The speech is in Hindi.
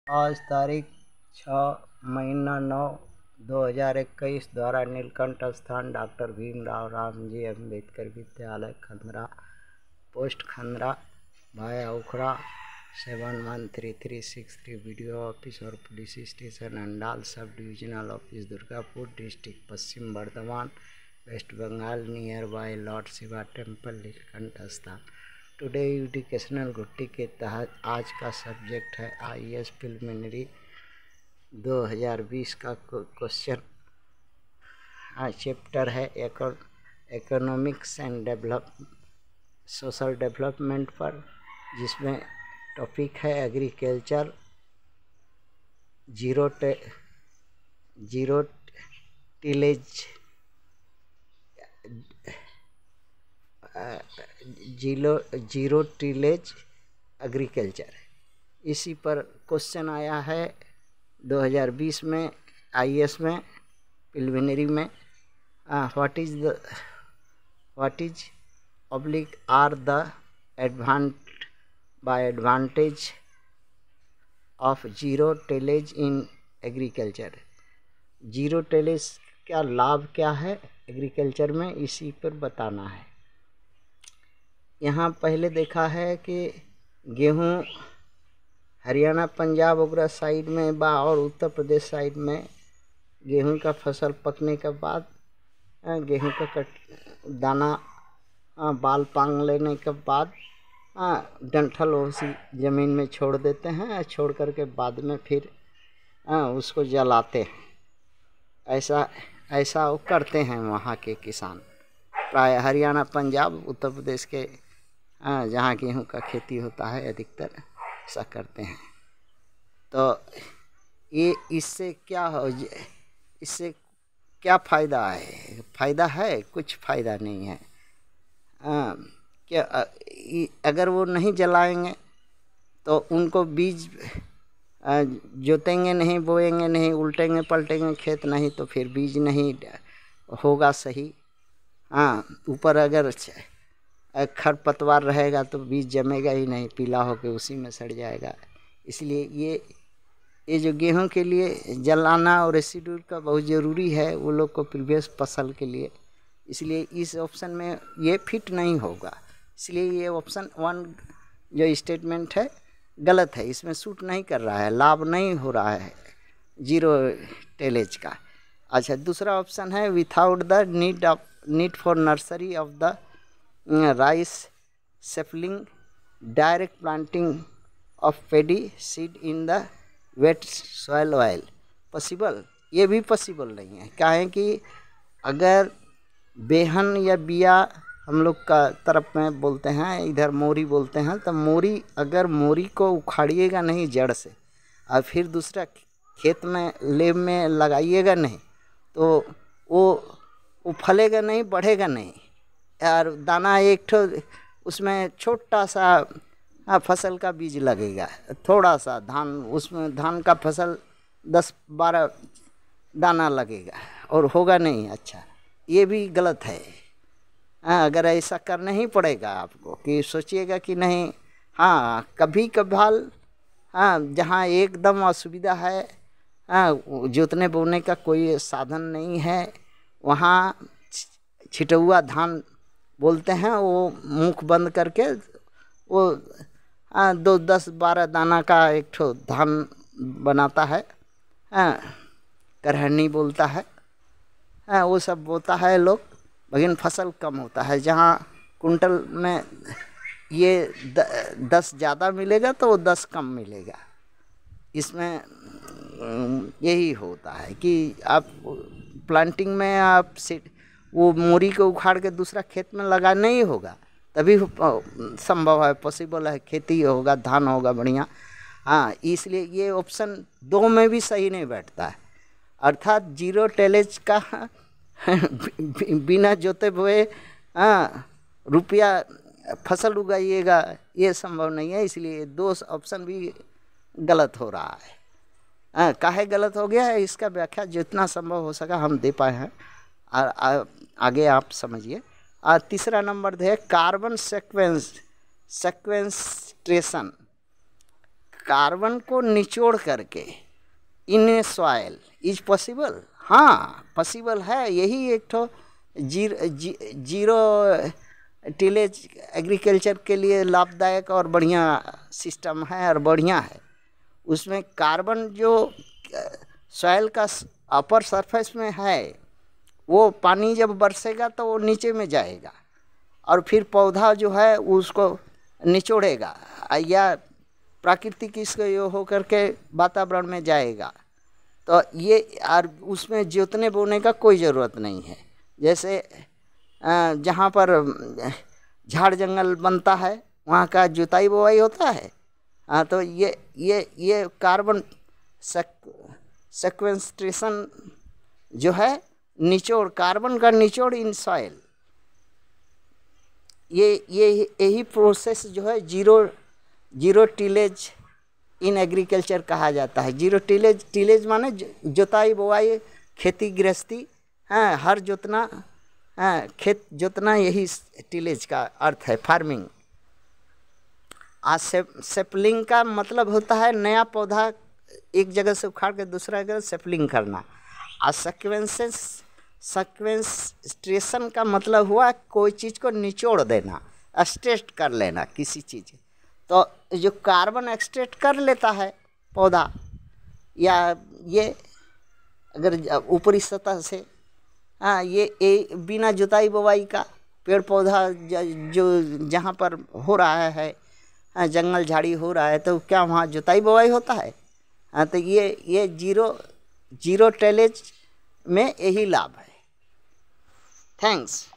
आज तारीख 6 महीना 9 2021 द्वारा नीलकंठ स्थान डॉक्टर भीमराव रामजी अम्बेडकर विद्यालय खंदरा पोस्ट खंदरा भाया उखड़ा 711363 वीडियो ऑफिस और police station Andal sub divisional office Durgapur district Paschim Bardhaman West Bengal near by lord Shiva temple Neelkanth स्थान। टुडे एजुकेशनल घुट्टी के तहत आज का सब्जेक्ट है IAS प्रिलिमिनरी 2020 का क्वेश्चन। चैप्टर है इकोनॉमिक्स एंड सोशल डेवलपमेंट पर, जिसमें टॉपिक है agriculture, zero tillage zero tillage agriculture. इसी पर क्वेश्चन आया है 2020 में IAS में प्रिलिमिनरी में। What is oblique are the advantage of zero tillage in agriculture. Zero tillage का लाभ क्या है एग्रीकल्चर में, इसी पर बताना है। यहाँ पहले देखा है कि गेहूँ हरियाणा पंजाब वगैरह साइड में और उत्तर प्रदेश साइड में गेहूं का फसल पकने के बाद गेहूं का दाना बाल पांग लेने के बाद डंठल उसी ज़मीन में छोड़ देते हैं। छोड़ करके बाद में फिर उसको जलाते हैं। ऐसा वो करते हैं वहाँ के किसान, प्राय हरियाणा पंजाब उत्तर प्रदेश के जहाँ गेहूं का खेती होता है अधिकतर ऐसा करते हैं। तो ये इससे क्या फ़ायदा है? फ़ायदा है? कुछ फ़ायदा नहीं है। क्या अगर वो नहीं जलाएंगे तो उनको बीज जोतेंगे नहीं, बोएंगे नहीं, उल्टेंगे पलटेंगे खेत नहीं, तो फिर बीज नहीं होगा सही। ऊपर अगर खरपतवार रहेगा तो बीज जमेगा ही नहीं, पीला होकर उसी में सड़ जाएगा। इसलिए ये जो गेहूं के लिए जलाना और रेसिड्यू का बहुत ज़रूरी है वो लोग को प्रीवियस फसल के लिए। इसलिए इस ऑप्शन में ये फिट नहीं होगा। इसलिए ये ऑप्शन 1 जो स्टेटमेंट है गलत है, इसमें सूट नहीं कर रहा है, लाभ नहीं हो रहा है जीरो टिलेज का। अच्छा, दूसरा ऑप्शन है without the need for nursery of the rice sapling direct planting of pedi seed in the wait soil oil possible. ये भी पॉसिबल नहीं है। काहे कि अगर बेहन या बिया हम लोग का तरफ में बोलते हैं, इधर मोरी बोलते हैं, तो अगर मोरी को उखाड़िएगा नहीं जड़ से और फिर दूसरा खेत में लेब में लगाइएगा नहीं तो वो फलेगा नहीं, बढ़ेगा नहीं। और दाना एक ठो उसमें छोटा सा फसल का बीज लगेगा, थोड़ा सा धान, उसमें धान का फसल 10-12 दाना लगेगा और होगा नहीं। अच्छा, ये भी गलत है। अगर ऐसा करना ही पड़ेगा आपको कि सोचिएगा कि नहीं, कभी कभार जहाँ एकदम असुविधा है, जोतने बोने का कोई साधन नहीं है, वहाँ छिटुआ धान बोलते हैं, वो मुख बंद करके वो 10-12 दाना का एक ठो धान बनाता है, करहनी बोलता है, वो सब बोता है लोग, लेकिन फसल कम होता है। जहाँ कुंटल में ये 10 ज़्यादा मिलेगा तो वो 10 कम मिलेगा। इसमें यही होता है कि आप प्लांटिंग में आप वो मोरी को उखाड़ के दूसरा खेत में लगाना ही होगा, तभी संभव है, पॉसिबल है, खेती होगा, धान होगा बढ़िया। इसलिए ये ऑप्शन 2 में भी सही नहीं बैठता है। अर्थात जीरो टिलेज का बिना जोते बोए रुपया फसल उगाइएगा, ये संभव नहीं है। इसलिए 2 ऑप्शन भी गलत हो रहा है। काहे गलत हो गया है, इसका व्याख्या जितना संभव हो सका हम दे पाए हैं। आगे आप समझिए। तीसरा नंबर है कार्बन सेक्वेंस्ट्रेशन। कार्बन को निचोड़ करके इन सॉइल इज पॉसिबल। हाँ पॉसिबल है, यही एक तो जीरो टिलेज एग्रीकल्चर के लिए लाभदायक और बढ़िया सिस्टम है और बढ़िया है। उसमें कार्बन जो सॉइल का अपर सरफेस में है वो पानी जब बरसेगा तो वो नीचे में जाएगा और फिर पौधा जो है उसको निचोड़ेगा या प्राकृतिक इसको ये हो करके वातावरण में जाएगा। तो ये और उसमें जोतने बोने का कोई ज़रूरत नहीं है। जैसे जहाँ पर झाड़ जंगल बनता है वहाँ का जुताई बुवाई होता है। हाँ तो ये कार्बन सेक्वेस्ट्रेशन जो है निचोड़, कार्बन का निचोड़ इन सॉइल, यही प्रोसेस जो है जीरो टिलेज इन एग्रीकल्चर कहा जाता है। जीरो टिलेज माने जोताई बुवाई, खेती गृहस्थी, हाँ हर जोतना, हाँ खेत जोतना, यही टिलेज का अर्थ है, फार्मिंग। सेपलिंग का मतलब होता है नया पौधा एक जगह से उखाड़ के दूसरा जगह सेपलिंग करना। और सेक्वेस्ट्रेशन का मतलब हुआ कोई चीज़ को निचोड़ देना, एक्सट्रैक्ट कर लेना किसी चीज़। तो जो कार्बन एक्सट्रैक्ट कर लेता है पौधा या ये अगर ऊपरी सतह से, हाँ ये बिना जुताई बुवाई का पेड़ पौधा जो जहाँ पर हो रहा है, हाँ जंगल झाड़ी हो रहा है, तो क्या वहाँ जुताई बुवाई होता है? हाँ तो ये जीरो टिलेज में यही लाभ है। थैंक्स।